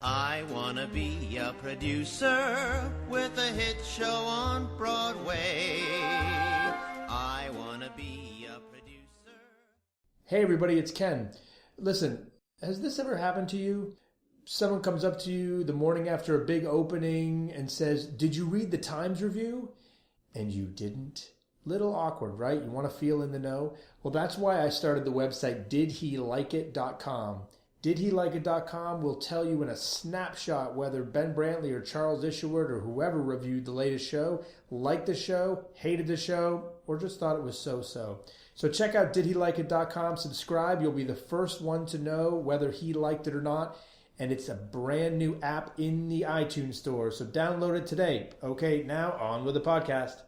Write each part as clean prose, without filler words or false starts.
I wanna be a producer with a hit show on Broadway. I wanna be a producer. Hey everybody, it's Ken. Listen, has this ever happened to you? Someone comes up to you the morning after a big opening and says, "Did you read the Times review?" And you didn't. Little awkward, right? You want to feel in the know? Well, that's why I started the website didhelikeit.com. Didhelikeit.com will tell you in a snapshot whether Ben Brantley or Charles Isherwood or whoever reviewed the latest show liked the show, hated the show, or just thought it was so-so. So check out didhelikeit.com, subscribe. You'll be the first one to know whether he liked it or not. And it's a brand new app in the iTunes store, so download it today. Okay, now on with the podcast.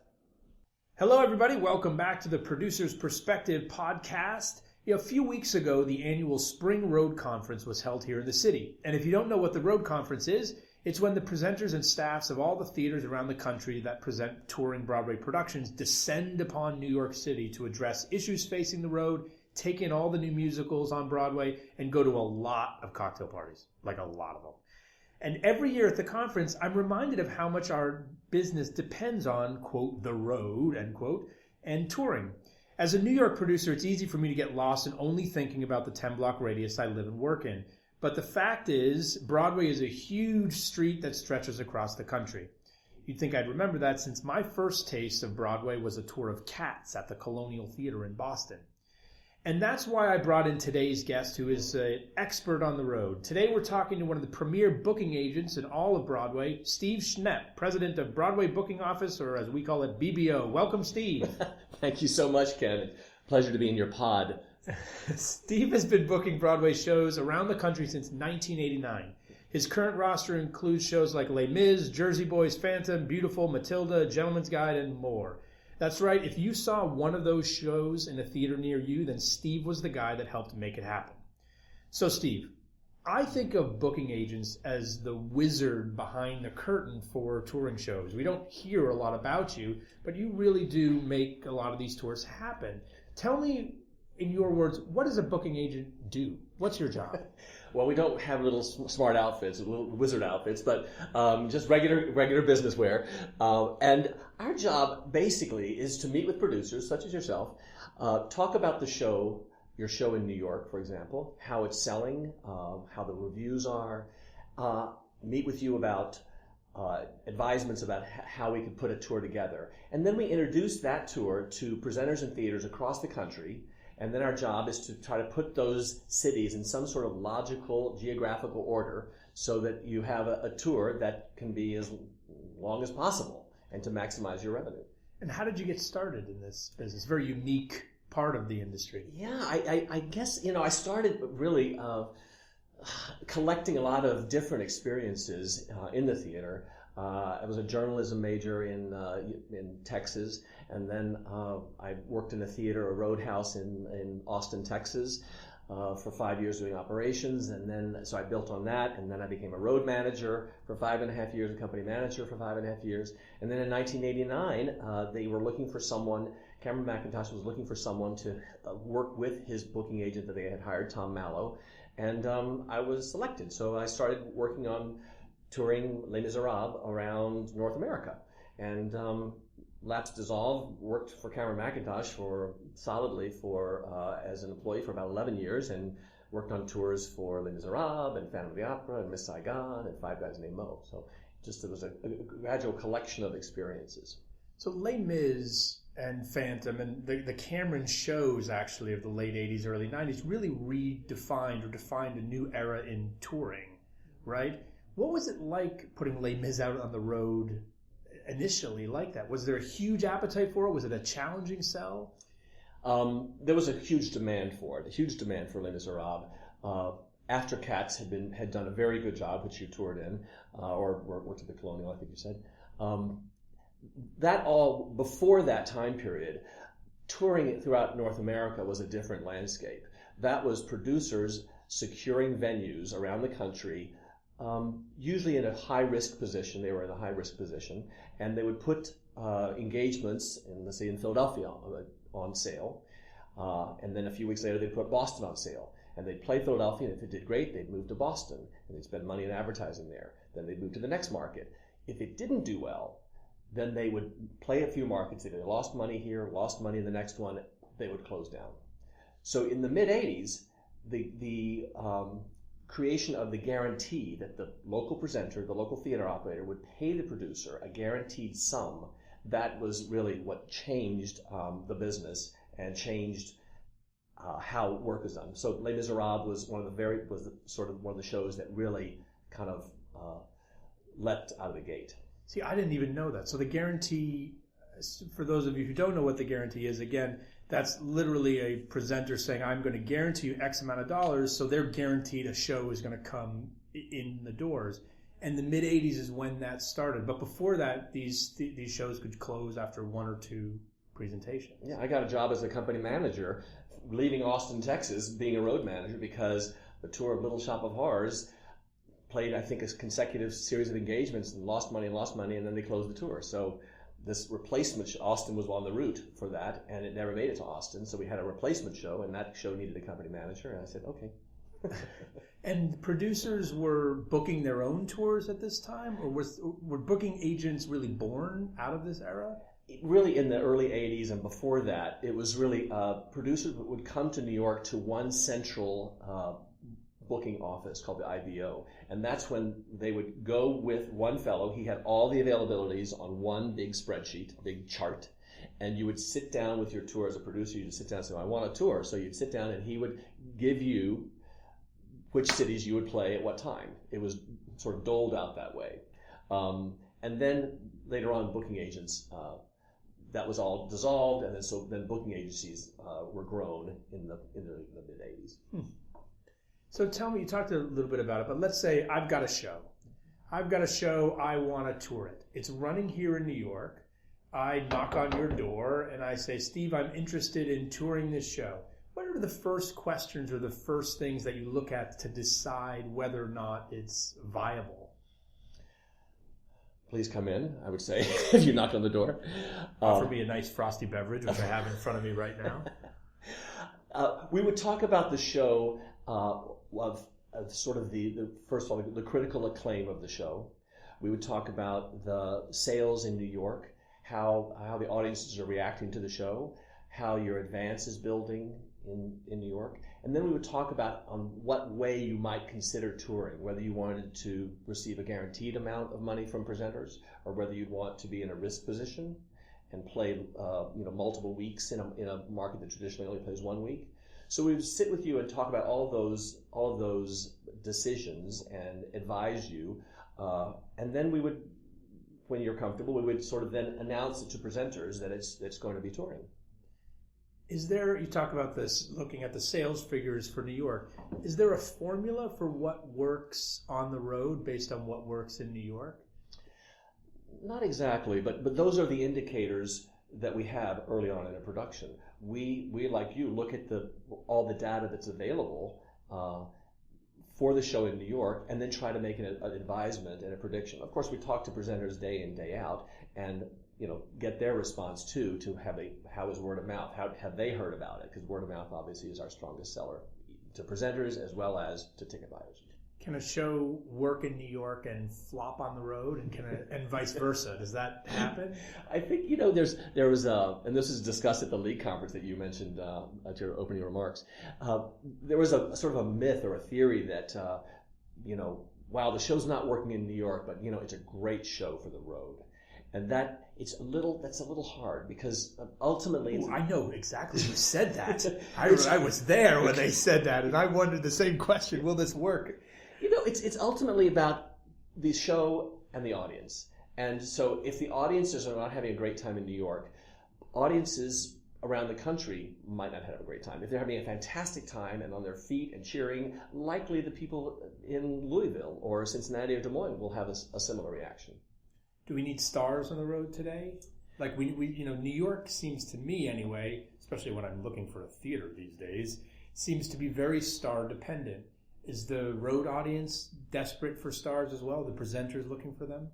Hello, everybody. Welcome back to the Producer's Perspective podcast. A few weeks ago, the annual Spring Road Conference was held here in the city. And if you don't know what the Road Conference is, it's when the presenters and staffs of all the theaters around the country that present touring Broadway productions descend upon New York City to address issues facing the road, take in all the new musicals on Broadway, and go to a lot of cocktail parties, like a lot of them. And every year at the conference, I'm reminded of how much our business depends on, quote, the road, end quote, and touring. As a New York producer, it's easy for me to get lost in only thinking about the 10-block radius I live and work in. But the fact is, Broadway is a huge street that stretches across the country. You'd think I'd remember that since my first taste of Broadway was a tour of Cats at the Colonial Theater in Boston. And that's why I brought in today's guest, who is an expert on the road. Today we're talking to one of the premier booking agents in all of Broadway, Steve Schnepp, president of Broadway Booking Office, or as we call it, BBO. Welcome, Steve. Thank you so much, Ken. Pleasure to be in your pod. Steve has been booking Broadway shows around the country since 1989. His current roster includes shows like Les Mis, Jersey Boys, Phantom, Beautiful, Matilda, Gentleman's Guide, and more. That's right, if you saw one of those shows in a theater near you, then Steve was the guy that helped make it happen. So Steve, I think of booking agents as the wizard behind the curtain for touring shows. We don't hear a lot about you, but you really do make a lot of these tours happen. Tell me, in your words, what does a booking agent do? What's your job? Well, we don't have little smart outfits, little wizard outfits, but just regular business wear. And our job basically is to meet with producers such as yourself, talk about the show, your show in New York, for example, how it's selling, how the reviews are, meet with you about advisements about how we could put a tour together. And then we introduce that tour to presenters and theaters across the country. And then our job is to try to put those cities in some sort of logical geographical order so that you have a tour that can be as long as possible and to maximize your revenue. And how did you get started in this business? Very unique part of the industry. Yeah, I guess, I started really collecting a lot of different experiences in the theater. I was a journalism major in Texas, and then I worked in a theater, a roadhouse in Austin, Texas, for 5 years doing operations, and then so I built on that, and then I became a road manager for 5.5 years, a company manager for 5.5 years, and then in 1989 they were looking for someone. Cameron McIntosh was looking for someone to work with his booking agent that they had hired, Tom Mallow, and I was selected. So I started working on touring Les Miserables around North America. And Lapse Dissolve, worked for Cameron McIntosh solidly as an employee for about 11 years and worked on tours for Les Miserables and Phantom of the Opera and Miss Saigon and Five Guys Named Mo. So it was a gradual collection of experiences. So Les Mis and Phantom and the Cameron shows actually of the late 80s, early 90s really redefined or defined a new era in touring, right? What was it like putting Les Mis out on the road initially like that? Was there a huge appetite for it? Was it a challenging sell? There was a huge demand for it, a huge demand for Les Miserables. After Cats had done a very good job, which you toured in, or worked at the Colonial, I think you said. Before that time period, touring throughout North America was a different landscape. That was producers securing venues around the country, usually in a high-risk position. They were in a high-risk position, and they would put engagements, let's say in Philadelphia, on sale, and then a few weeks later they'd put Boston on sale. And they'd play Philadelphia, and if it did great, they'd move to Boston, and they'd spend money in advertising there. Then they'd move to the next market. If it didn't do well, then they would play a few markets. If they lost money here, lost money in the next one, they would close down. So in the mid-'80s, the creation of the guarantee that the local presenter, the local theater operator, would pay the producer a guaranteed sum, that was really what changed the business and changed how work is done. So Les Miserables was one of the shows that really kind of leapt out of the gate. See, I didn't even know that. So the guarantee, for those of you who don't know what the guarantee is, again, that's literally a presenter saying, I'm going to guarantee you X amount of dollars, so they're guaranteed a show is going to come in the doors. And the mid-'80s is when that started. But before that, these shows could close after one or two presentations. Yeah, I got a job as a company manager, leaving Austin, Texas, being a road manager, because the tour of Little Shop of Horrors played, I think, a consecutive series of engagements and lost money, and then they closed the tour. So this replacement, Austin was on the route for that, and it never made it to Austin. So we had a replacement show, and that show needed a company manager, and I said, okay. And producers were booking their own tours at this time, or were booking agents really born out of this era? Really, in the early 80s and before that, it was really producers would come to New York to one central booking office called the IBO. And that's when they would go with one fellow. He had all the availabilities on one big spreadsheet, big chart. And you would sit down with your tour as a producer. You'd sit down and say, I want a tour. So you'd sit down and he would give you which cities you would play at what time. It was sort of doled out that way. And then later on, booking agents, that was all dissolved. And then booking agencies were grown in the mid-'80s. So tell me, you talked a little bit about it, but let's say I've got a show. I want to tour it. It's running here in New York. I knock on your door and I say, Steve, I'm interested in touring this show. What are the first questions or the first things that you look at to decide whether or not it's viable? Please come in, I would say, if you knocked on the door. Offer me a nice frosty beverage, which I have in front of me right now. We would talk about the show of sort of first of all, the critical acclaim of the show. We would talk about the sales in New York, how the audiences are reacting to the show, how your advance is building in New York. And then we would talk about what way you might consider touring, whether you wanted to receive a guaranteed amount of money from presenters, or whether you'd want to be in a risk position and play multiple weeks in a market that traditionally only plays 1 week. So we would sit with you and talk about all of those decisions and advise you, and then we would, when you're comfortable, we would sort of then announce it to presenters that it's going to be touring. You talk about this, looking at the sales figures for New York. Is there a formula for what works on the road based on what works in New York? Not exactly, but those are the indicators that we have early on in a production. We like you, look at all the data that's available for the show in New York, and then try to make an advisement and a prediction. Of course, we talk to presenters day in, day out, and get their response too, to how is word of mouth, how have they heard about it? Because word of mouth obviously is our strongest seller to presenters as well as to ticket buyers. Can a show work in New York and flop on the road, and vice versa? Does that happen? I think there was and this is discussed at the League conference that you mentioned at your opening remarks. There was a sort of a myth or a theory that wow, the show's not working in New York, but it's a great show for the road, and that's a little hard because ultimately I know exactly who said that. I was there when they said that, and I wondered the same question: will this work? It's ultimately about the show and the audience. And so if the audiences are not having a great time in New York, audiences around the country might not have a great time. If they're having a fantastic time and on their feet and cheering, likely the people in Louisville or Cincinnati or Des Moines will have a similar reaction. Do we need stars on the road today? Like we New York seems to me anyway, especially when I'm looking for a theater these days, seems to be very star dependent. Is the road audience desperate for stars as well? The presenters looking for them?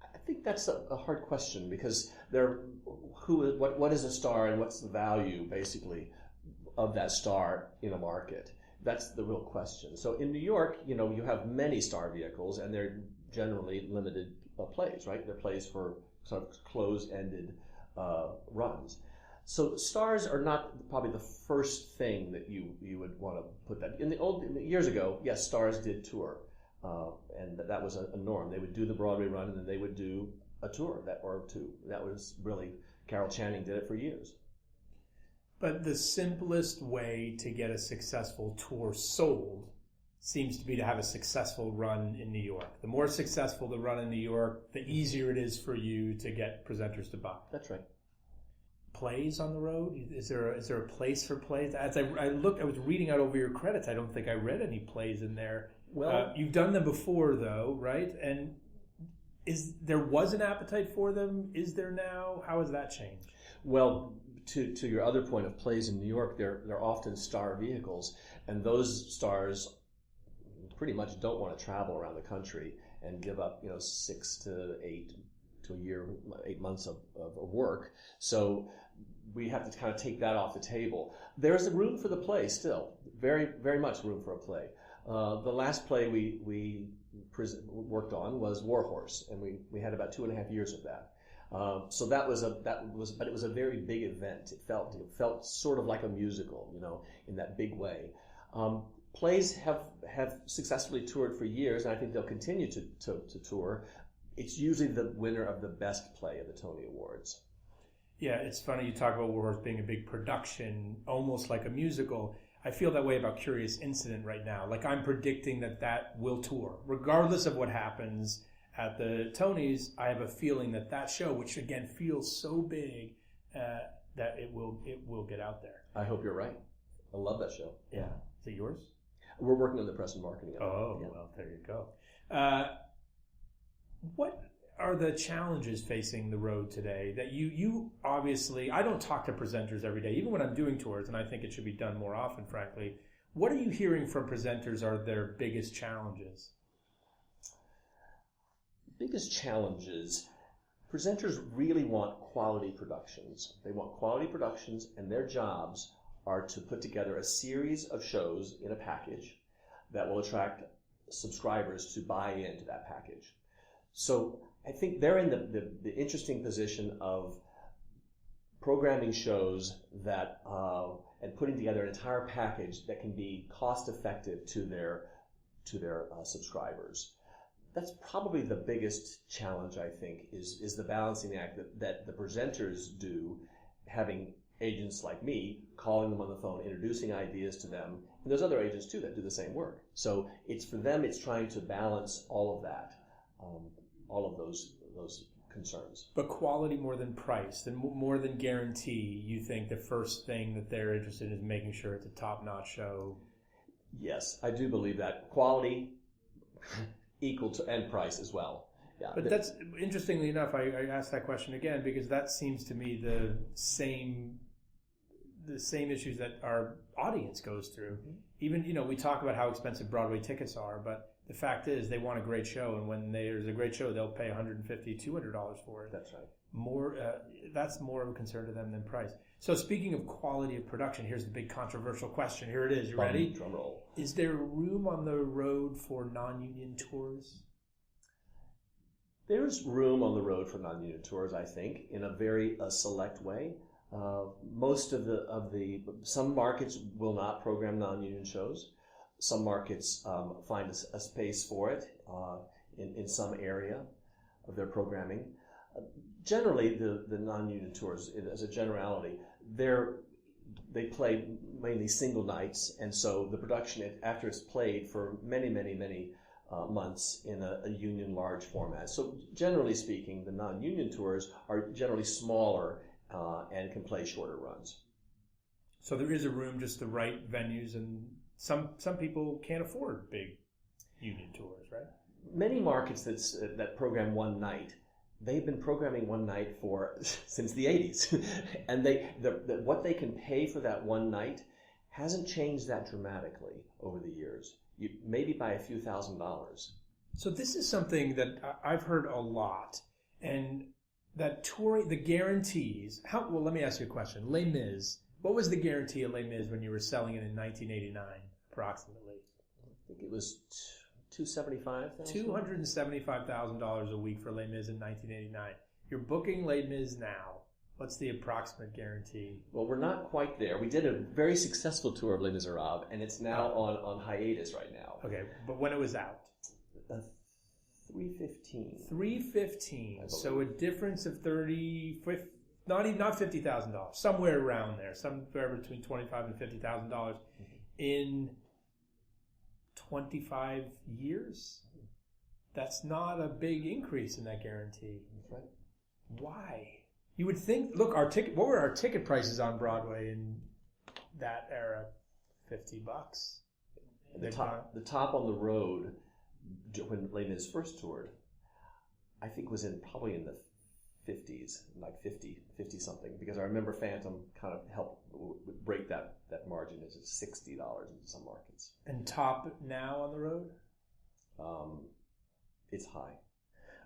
I think that's a hard question because what is a star and what's the value basically of that star in a market? That's the real question. So in New York, you have many star vehicles, and they're generally limited plays, right? They're plays for sort of closed-ended runs. So stars are not probably the first thing that you would want to put that in years ago. Yes, stars did tour, and that was a norm. They would do the Broadway run, and then they would do a tour or two. That was really, Carol Channing did it for years. But the simplest way to get a successful tour sold seems to be to have a successful run in New York. The more successful the run in New York, the easier it is for you to get presenters to buy. That's right. Plays on the road? Is there a place for plays? As I was reading out over your credits. I don't think I read any plays in there. Well, you've done them before, though, right? And there was an appetite for them? Is there now? How has that changed? Well, to your other point of plays in New York, they're often star vehicles, and those stars pretty much don't want to travel around the country and give up 6 to 8 to a year, 8 months of work. So we have to kind of take that off the table. There's a room for the play still, very, very much room for a play. The last play we worked on was War Horse, and we had about 2.5 years of that. So but it was a very big event. It felt sort of like a musical, in that big way. Plays have successfully toured for years, and I think they'll continue to tour. It's usually the winner of the best play at the Tony Awards. Yeah, it's funny you talk about War Horse being a big production, almost like a musical. I feel that way about Curious Incident right now. Like, I'm predicting that will tour. Regardless of what happens at the Tonys, I have a feeling that show, which again feels so big, that it will get out there. I hope you're right. I love that show. Yeah. Is it yours? We're working on the press and marketing of it. Oh, yeah. Well, there you go. What are the challenges facing the road today that you obviously, I don't talk to presenters every day, even when I'm doing tours, and I think it should be done more often, frankly. What are you hearing from presenters are their biggest challenges? Biggest challenges, presenters really want quality productions. They want quality productions, and their jobs are to put together a series of shows in a package that will attract subscribers to buy into that package. So I think they're in the interesting position of programming shows that and putting together an entire package that can be cost effective to their subscribers. That's probably the biggest challenge, I think, is the balancing act that the presenters do, having agents like me calling them on the phone, introducing ideas to them, and there's other agents too that do the same work. So it's trying to balance all of that, all of those concerns. But quality more than price, and more than guarantee. You think the first thing that they're interested in is making sure it's a top-notch show? Yes, I do believe that. Quality equal to and price as well. Yeah, but that's, interestingly enough, I asked that question again because that seems to me the same issues that our audience goes through. Mm-hmm. Even, we talk about how expensive Broadway tickets are, but the fact is they want a great show, and when there's a great show, they'll pay $150, $200 for it. That's right. That's more of a concern to them than price. So speaking of quality of production, here's the big controversial question. Here it is. You ready? Drum roll. Is there room on the road for non-union tours? There's room on the road for non-union tours, I think, in a very select way. Most of some markets will not program non-union shows. Some markets find a space for it in some area of their programming. Generally, the non-union tours, as a generality, they play mainly single nights, and so the production, after it's played for many, many, many months in a union large format. So generally speaking, the non-union tours are generally smaller and can play shorter runs. So there is a room, just the right venues, and some people can't afford big union tours, right? Many markets that program one night, they've been programming one night since the 80s, and what they can pay for that one night hasn't changed that dramatically over the years. Maybe by a few $1,000s. So this is something that I've heard a lot, and that touring, the guarantees. Let me ask you a question. Les Mis, what was the guarantee of Les Mis when you were selling it in 1989? approximately? I think it was $275,000. $275,000 a week for Les Mis in 1989. You're booking Les Mis now. What's the approximate guarantee? Well, we're not quite there. We did a very successful tour of Les Miserables, and it's now on hiatus right now. Okay, but when it was out? 315. 315. So a difference of not $50,000, somewhere around there, somewhere between $25,000 and $50,000 in 25 years. That's not a big increase in that guarantee. That's right. Why? You would think. Look, what were our ticket prices on Broadway in that era? $50. The top on the road when Les Mis first toured, I think was probably in the 50s, like 50 something, because I remember Phantom kind of helped break that margin into $60 in some markets. And top now on the road? It's high.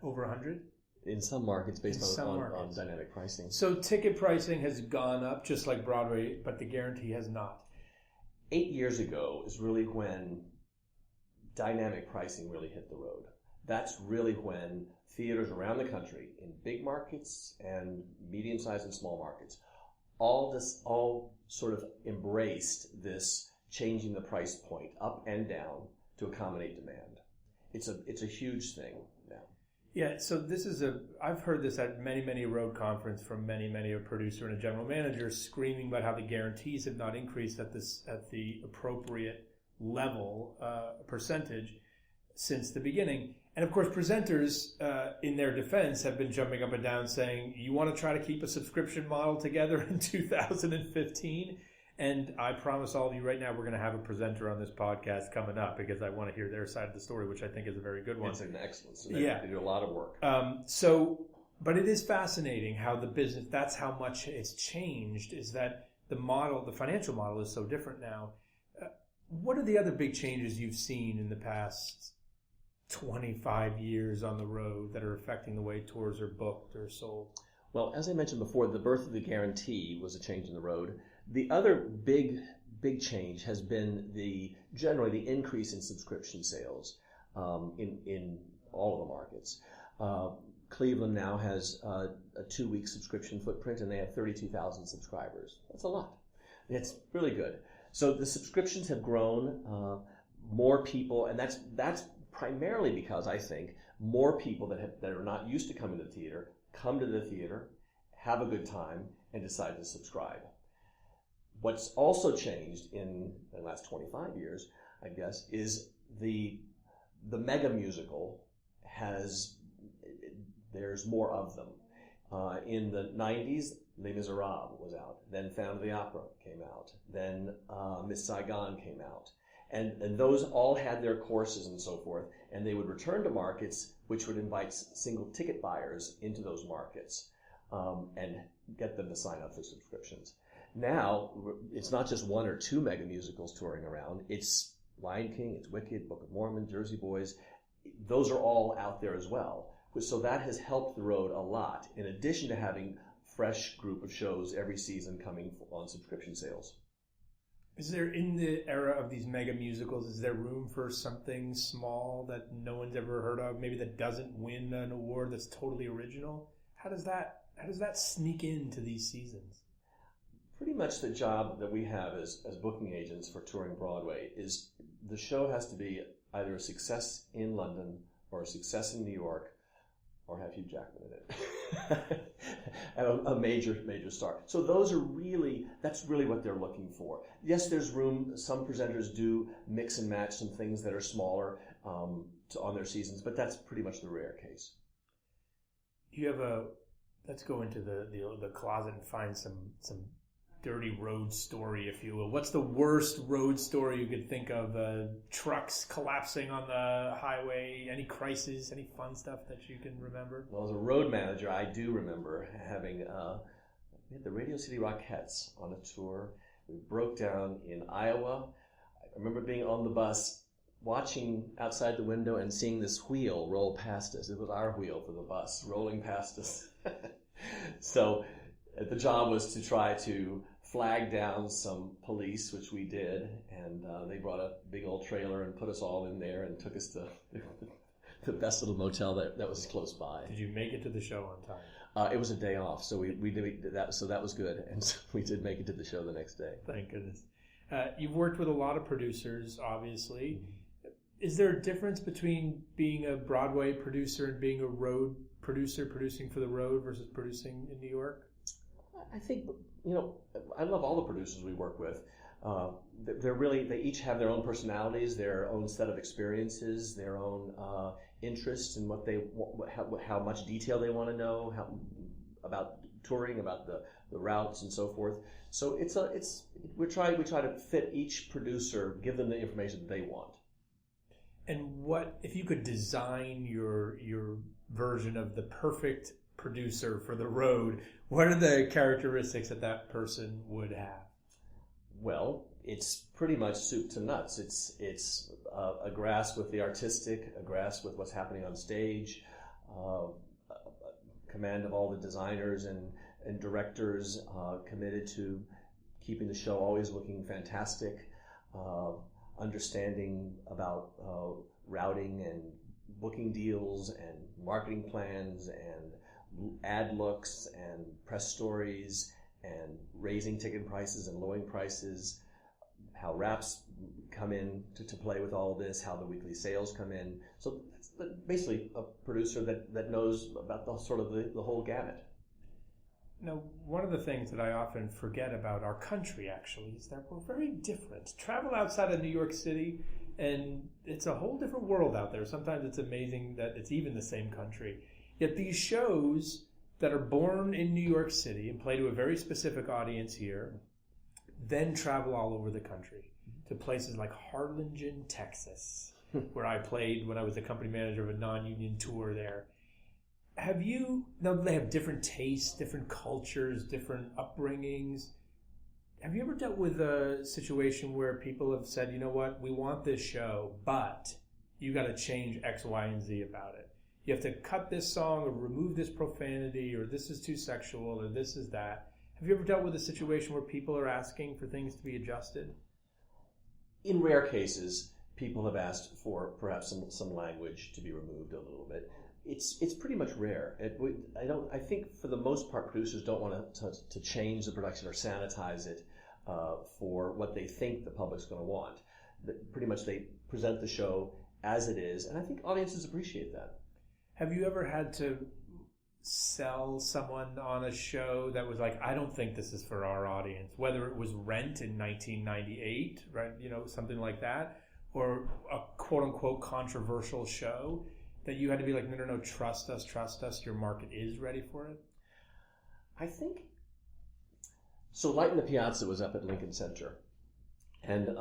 Over 100? In some markets based on dynamic pricing. So ticket pricing has gone up just like Broadway, but the guarantee has not. 8 years ago is really when dynamic pricing really hit the road. That's really when theaters around the country, in big markets and medium-sized and small markets, all sort of embraced this changing the price point up and down to accommodate demand. It's a huge thing now. Yeah, so I've heard this at many road conference from many a producer and a general manager screaming about how the guarantees have not increased at the appropriate level, percentage since the beginning. And of course, presenters, in their defense, have been jumping up and down saying, you want to try to keep a subscription model together in 2015? And I promise all of you right now, we're going to have a presenter on this podcast coming up because I want to hear their side of the story, which I think is a very good one. It's an excellent. So they do a lot of work. But it is fascinating how the business, that's how much it's changed, is that the financial model is so different now. What are the other big changes you've seen in the past 25 years on the road that are affecting the way tours are booked or sold? Well, as I mentioned before, the birth of the guarantee was a change in the road. The other big change has been generally the increase in subscription sales in all of the markets. Cleveland now has a 2-week subscription footprint, and they have 32,000 subscribers. That's a lot. It's really good. So the subscriptions have grown. More people, and that's primarily because I think more people that are not used to coming to the theater come to the theater, have a good time, and decide to subscribe. What's also changed in the last 25 years, I guess, is the mega musical there's more of them. In the 90s, Les Miserables was out. Then Phantom of the Opera came out. Then Miss Saigon came out. And those all had their courses and so forth, and they would return to markets which would invite single ticket buyers into those markets and get them to sign up for subscriptions. Now, it's not just 1 or 2 mega musicals touring around. It's Lion King, it's Wicked, Book of Mormon, Jersey Boys. Those are all out there as well. So that has helped the road a lot, in addition to having fresh group of shows every season coming on subscription sales. Is there, in the era of these mega musicals, is there room for something small that no one's ever heard of, maybe that doesn't win an award that's totally original? How does that sneak into these seasons? Pretty much the job that we have as booking agents for touring Broadway is the show has to be either a success in London or a success in New York, or have Hugh Jackman in it. a major star. So that's really what they're looking for. Yes, there's room. Some presenters do mix and match some things that are smaller on their seasons, but that's pretty much the rare case. Let's go into the closet and find some dirty road story, if you will. What's the worst road story you could think of? Trucks collapsing on the highway? Any crises? Any fun stuff that you can remember? Well, as a road manager, I do remember having we had the Radio City Rockettes on a tour. We broke down in Iowa. I remember being on the bus, watching outside the window and seeing this wheel roll past us. It was our wheel for the bus rolling past us. So the job was to try to flag down some police, which we did, and they brought a big old trailer and put us all in there and took us to the best little motel that was close by. Did you make it to the show on time? It was a day off, so we did that, so that was good, and so we did make it to the show the next day. Thank goodness. You've worked with a lot of producers, obviously. Is there a difference between being a Broadway producer and being a road producer, producing for the road versus producing in New York? I think, I love all the producers we work with. They each have their own personalities, their own set of experiences, their own interests in how much detail they want to know about touring, about the routes and so forth. So we try to fit each producer, give them the information that they want. And what if you could design your version of the perfect producer for the road? What are the characteristics that person would have? Well, it's pretty much soup to nuts. It's a grasp with the artistic, a grasp with what's happening on stage, command of all the designers and directors, committed to keeping the show always looking fantastic, understanding about routing and booking deals and marketing plans and ad looks and press stories and raising ticket prices and lowering prices, how wraps come in to play with all of this, how the weekly sales come in. So that's basically a producer that knows about the whole gamut. Now, one of the things that I often forget about our country, actually, is that we're very different. Travel outside of New York City, and it's a whole different world out there. Sometimes it's amazing that it's even the same country. Yet these shows that are born in New York City and play to a very specific audience here, then travel all over the country to places like Harlingen, Texas, where I played when I was the company manager of a non-union tour there. Now they have different tastes, different cultures, different upbringings. Have you ever dealt with a situation where people have said, you know what, we want this show, but you got to change X, Y, and Z about it. You have to cut this song or remove this profanity, or this is too sexual, or this is that. Have you ever dealt with a situation where people are asking for things to be adjusted? In rare cases, people have asked for perhaps some language to be removed a little bit. It's pretty much rare. I think for the most part, producers don't want to change the production or sanitize it for what they think the public's going to want. Pretty much they present the show as it is, and I think audiences appreciate that. Have you ever had to sell someone on a show that was like, I don't think this is for our audience, whether it was Rent in 1998, right? Something like that, or a quote unquote controversial show that you had to be like, no, trust us, your market is ready for it? I think so. Light in the Piazza was up at Lincoln Center, and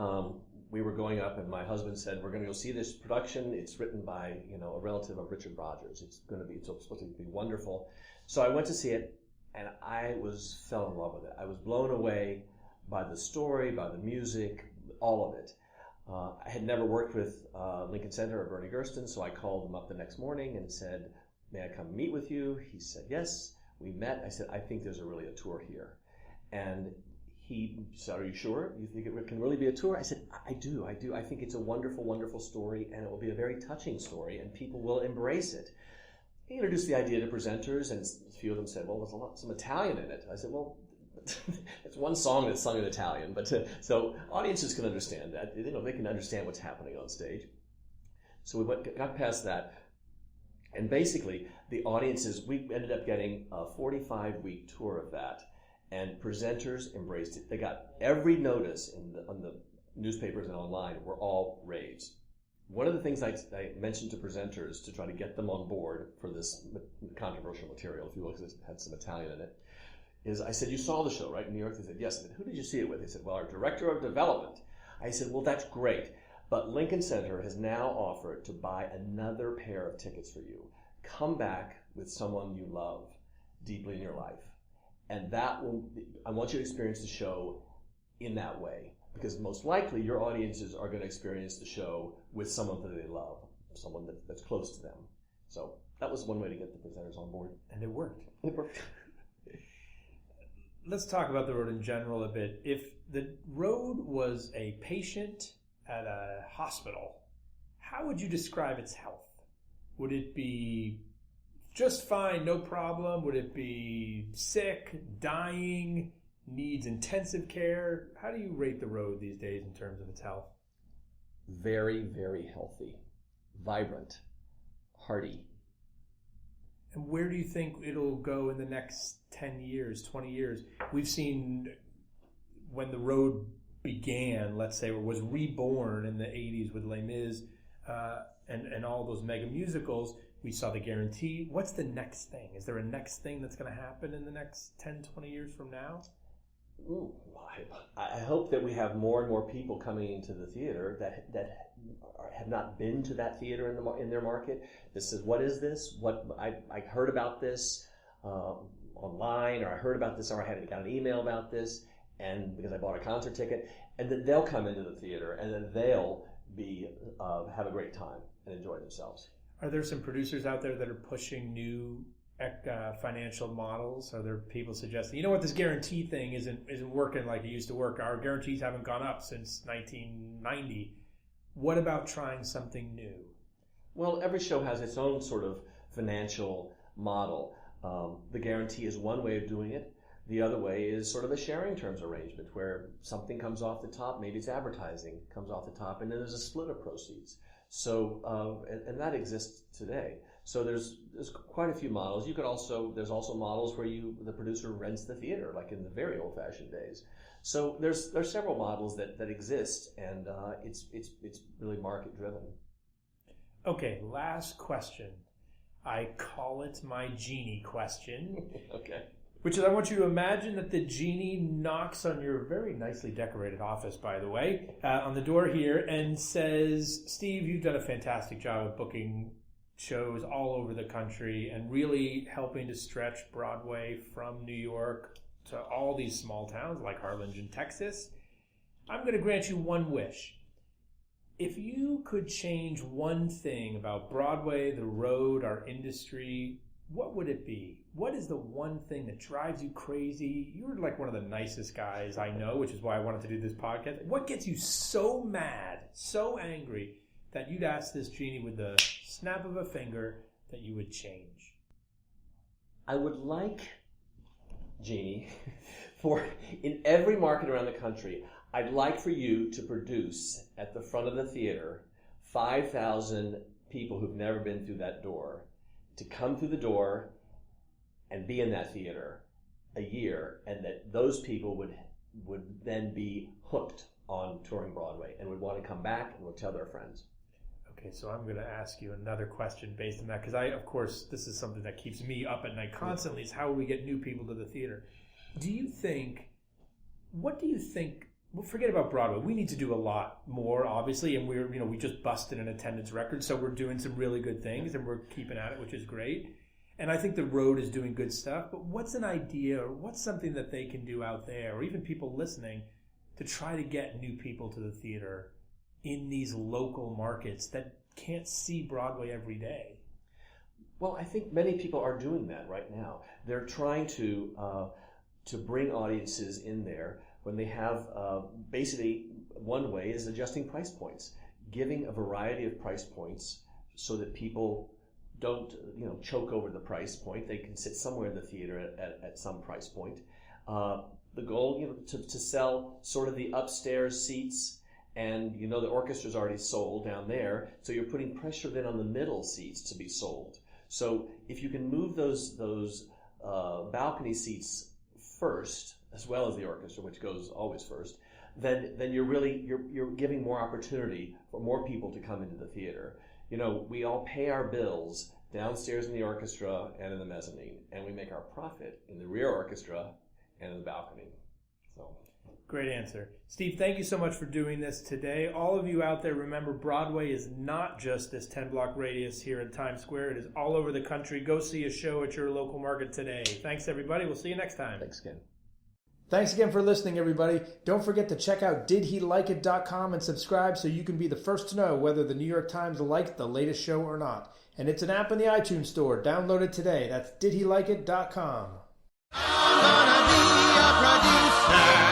we were going up, and my husband said, we're going to go see this production. It's written by a relative of Richard Rodgers. It's supposed to be wonderful. So I went to see it, and I fell in love with it. I was blown away by the story, by the music, all of it. I had never worked with Lincoln Center or Bernie Gersten, so I called him up the next morning and said, may I come meet with you? He said, yes. We met. I said, I think there's really a tour here. And he said, are you sure? You think it can really be a tour? I said, I do. I think it's a wonderful, wonderful story, and it will be a very touching story, and people will embrace it. He introduced the idea to presenters, and a few of them said, well, there's some Italian in it. I said, well, it's one song that's sung in Italian, but so audiences can understand that. They can understand what's happening on stage. So we got past that, and basically the audiences, we ended up getting a 45-week tour of that, and presenters embraced it. They got every notice on the newspapers and online were all raves. One of the things I mentioned to presenters to try to get them on board for this controversial material, if you look, it had some Italian in it, is I said, you saw the show, right, in New York? They said, yes. I said, who did you see it with? They said, well, our director of development. I said, well, that's great. But Lincoln Center has now offered to buy another pair of tickets for you. Come back with someone you love deeply in your life. And I want you to experience the show in that way. Because most likely your audiences are going to experience the show with someone that they love, someone that's close to them. So that was one way to get the presenters on board. And it worked. It worked. let's talk about the road in general a bit. If the road was a patient at a hospital, how would you describe its health? Would it be just fine, no problem? Would it be sick, dying, needs intensive care? How do you rate the road these days in terms of its health? Very, very healthy, vibrant, hearty. And where do you think it'll go in the next 10 years, 20 years? We've seen when the road began, let's say, or was reborn in the 80s with Les Mis and all those mega musicals, we saw the guarantee. What's the next thing? Is there a next thing that's going to happen in the next 10, 20 years from now? Ooh, I hope that we have more and more people coming into the theater that have not been to that theater in their market. That says, what is this? What I heard about this online, or I heard about this, or I got an email about this, and because I bought a concert ticket, and then they'll come into the theater, and then they'll have a great time and enjoy themselves. Are there some producers out there that are pushing new financial models? Are there people suggesting, you know what, this guarantee thing isn't working like it used to work? Our guarantees haven't gone up since 1990. What about trying something new? Well, every show has its own sort of financial model. The guarantee is one way of doing it. The other way is sort of a sharing terms arrangement where something comes off the top, maybe it's advertising, comes off the top, and then there's a split of proceeds. So, and that exists today. So there's quite a few models. There's also models where the producer rents the theater, like in the very old-fashioned days. So there's several models that exist, and it's really market-driven. Okay, last question. I call it my genie question. Okay. Which is, I want you to imagine that the genie knocks on your very nicely decorated office, by the way, on the door here, and says, Steve, you've done a fantastic job of booking shows all over the country and really helping to stretch Broadway from New York to all these small towns like Harlingen, Texas. I'm going to grant you one wish. If you could change one thing about Broadway, the road, our industry, what would it be? What is the one thing that drives you crazy? You're like one of the nicest guys I know, which is why I wanted to do this podcast. What gets you so mad, so angry, that you'd ask this genie with the snap of a finger that you would change? I would like, Genie, for in every market around the country, I'd like for you to produce at the front of the theater 5,000 people who've never been through that door to come through the door and be in that theater a year, and that those people would then be hooked on touring Broadway and would want to come back and would tell their friends. Okay, so I'm going to ask you another question based on that, because of course, this is something that keeps me up at night constantly, is how do we get new people to the theater? What do you think, well, forget about Broadway. We need to do a lot more, obviously, and we just busted an attendance record, so we're doing some really good things, and we're keeping at it, which is great. And I think the road is doing good stuff, but what's an idea, or what's something that they can do out there, or even people listening, to try to get new people to the theater in these local markets that can't see Broadway every day? Well, I think many people are doing that right now. They're trying to bring audiences in there when they have, basically, one way is adjusting price points, giving a variety of price points so that people don't, choke over the price point. They can sit somewhere in the theater at some price point. The goal, to sell sort of the upstairs seats, and the orchestra's already sold down there, so you're putting pressure then on the middle seats to be sold. So if you can move those balcony seats first, as well as the orchestra, which goes always first, then you're giving more opportunity for more people to come into the theater. We all pay our bills downstairs in the orchestra and in the mezzanine, and we make our profit in the rear orchestra and in the balcony. So, great answer. Steve, thank you so much for doing this today. All of you out there, remember, Broadway is not just this 10-block radius here in Times Square. It is all over the country. Go see a show at your local market today. Thanks, everybody. We'll see you next time. Thanks again. Thanks again for listening, everybody. Don't forget to check out didhelikeit.com and subscribe so you can be the first to know whether the New York Times liked the latest show or not. And it's an app in the iTunes store. Download it today. That's didhelikeit.com. I'm gonna be producer.